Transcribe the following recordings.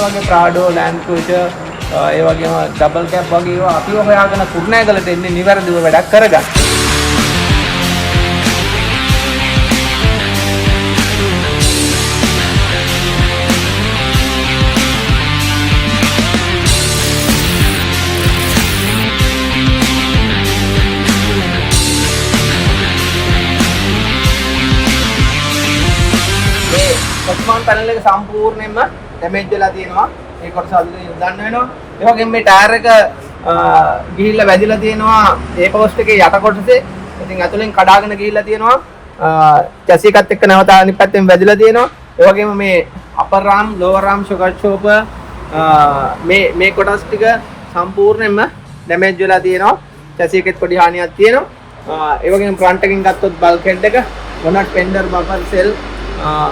වගේ Prado land cruiser ඒ වගේම double cap වගේ ඒවා අපිව හොයාගෙන කුරුණෑගලට එන්නේ නිවැරදිව වැඩක් කරගන්න. ඔස්මාන් පැනල් එක සම්පූර්ණයෙන්ම ඩැමේජ් වෙලා තියෙනවා. මේ කොටස අදින්න දාන්න වෙනවා. ඒ වගේම මේ ටයර් එක ගිහිල්ලා වැදිලා තියෙනවා ඒ පෝස්ට් එකේ යට කොටසේ. ඉතින් අතුලෙන් කඩාගෙන ගිහිල්ලා තියෙනවා. චැසි එකත් එක්ක නැවත අනිත් පැත්තෙන් වැදිලා තියෙනවා. ඒ වගේම මේ අපර් රාම් ලෝවර් රාම් ෂොකර් ෂෝපර් මේ කොටස් ටික සම්පූර්ණයෙන්ම ඩැමේජ් වෙලා තියෙනවා. චැසි එකෙත් පොඩි හානියක් තියෙනවා. ඒ වගේම ෆ්‍රන්ට් එකෙන් ගත්තොත් බල්ක් හෙඩ් එක, බොනට් ෆෙන්ඩර් බෆර් සෙල්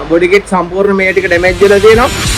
බොඩි කිට් සම්පූර්ණ මේ ටික ඩැමේජ් වෙලා තියෙනවා.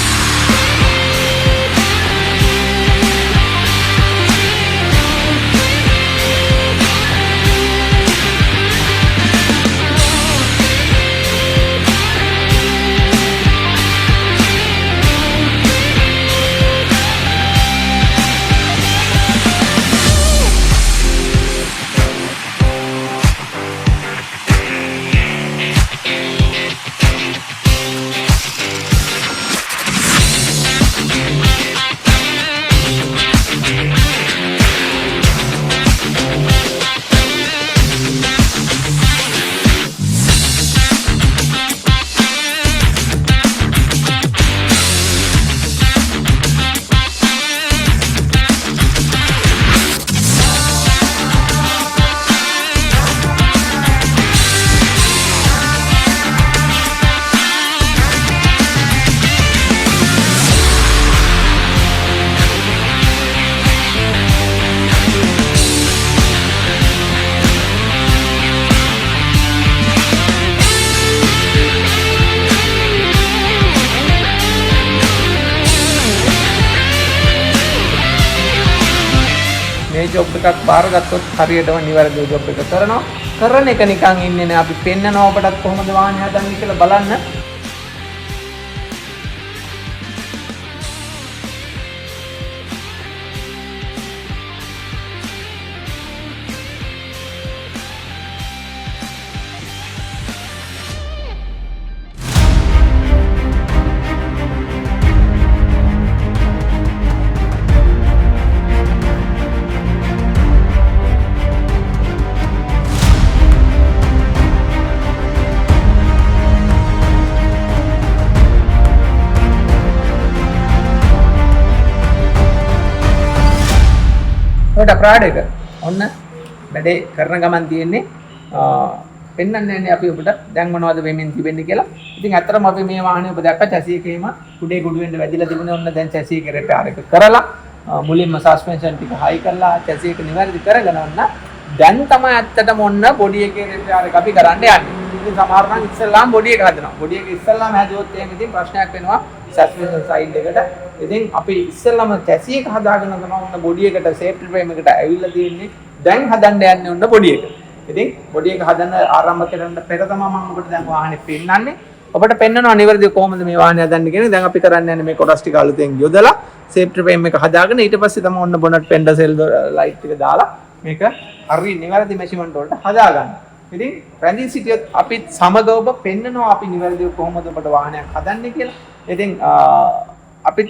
මේ ජොබ් එකක් බාරගත්තොත් හරියටම නිවැරදිව ජොබ් එක කරනවා. කරන එක නිකන් ඉන්නේ නෑ. අපි පෙන්නනවා ඔබටත් කොහොමද වාහනේ හදන්නේ කියලා බලන්න. ඔකට ප්‍රාඩ් එක ඔන්න වැඩේ කරන ගමන් තියෙන්නේ පෙන්වන්නේ අපි ඔබට දැන් මොනවද වෙමින් තිබෙන්නේ කියලා. ඉතින් ඇත්තටම අපි මේ වාහනේ ඔබ දැක්ක චැසි එකේම කුඩේ කුඩු වෙන්න වැදිලා තිබුණේ ඔන්න දැන් චැසි එකේ රිපෙයාර් එක කරලා මුලින්ම සස්පෙන්ෂන් ටික හයි කරලා චැසි එක නිවැරදි කරගෙන ඔන්න දැන් තමයි ඇත්තටම ඔන්න බොඩි එකේ රිපෙයාර් එක අපි කරන්න යන්නේ. ඉතින් සමහර නම් ඉස්සෙල්ලාම බොඩි එක හදනවා. බොඩි එක ඉස්සෙල්ලාම හැදුවොත් එහෙම ඉතින් ප්‍රශ්නයක් වෙනවා සස්පෙන්ෂන් සයිඩ් එකට. ඉතින් අපි ඉස්සෙල්ලාම චැසි එක හදාගෙන තමයි ඔන්න බොඩි එකට සේෆ්ටි ෆ්‍රේම් එකට ඇවිල්ලා තියෙන්නේ. දැන් හදන්න යන්නේ ඔන්න බොඩි එක. ඉතින් බොඩි එක හදන්න ආරම්භ කරන්න පෙර තමයි මම ඔබට දැන් වාහනේ පෙන්නන්නේ. ඔබට පෙන්නනවා නිවැරදිව කොහොමද මේ වාහනේ හදන්නේ කියන්නේ. දැන් අපි කරන්න යන්නේ මේ කොටස් ටික අලුතෙන් යොදලා සේෆ්ටි ෆ්‍රේම් එක හදාගෙන ඊට පස්සේ තමයි ඔන්න බොනට් ෆෙන්ඩර් සෙල් ලයිට් එක දාලා මේක හරි නිවැරදි මෙෂර්මන්ට් වලට හදාගන්න. ඉතින් රැඳී සිටියොත් අපිත් සමග ඔබ පෙන්නනවා අපි නිවැරදිව කොහොමද ඔබට වාහනයක් හදන්නේ කියලා. ඉතින් අපිත්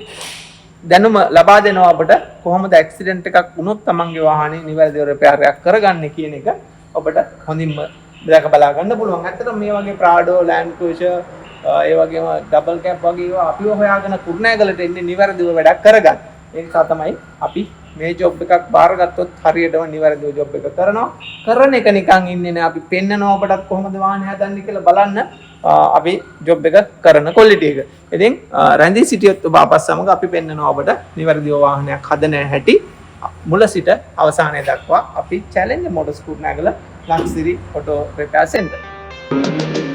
දැනුම ලබා දෙනවා ඔබට කොහොමද ඇක්සිඩන්ට් එකක් වුණොත් තමන්ගේ වාහනේ නිවැරදිව රිපෙයාර් එකක් කරගන්නේ කියන එක ඔබට හොඳින්ම දැක බලා ගන්න පුළුවන්. ඇත්තටම මේ වගේ ප්‍රාඩෝ ලෑන්ඩ් ක්‍රූසර් ඒ වගේම ඩබල් කැප් වගේ ඒවා අපිව හොයාගෙන කුරුණෑගලට එන්නේ නිවැරදිව වැඩක් කරගන්න. ඒ නිසා තමයි අපි මේ ජොබ් එකක් බාරගත්තොත් හරියටම නිවැරදිව ජොබ් එක කරනවා. කරන එක නිකන් ඉන්නේ නෑ. අපි පෙන්නනවා ඔබටත් කොහොමද වාහනේ හදන්නේ කියලා බලන්න. අපි ජොබ් එක කරන ක්වොලිටි එක. ඉතින් රැඳී සිටියොත් ඔබ අපස් සමග අපි පෙන්නනවා ඔබට නිවැරදිව වාහනයක් හදන හැටි මුල සිට අවසානය දක්වා අපි Challenger Motors Kurunegala Laksiri auto repair centre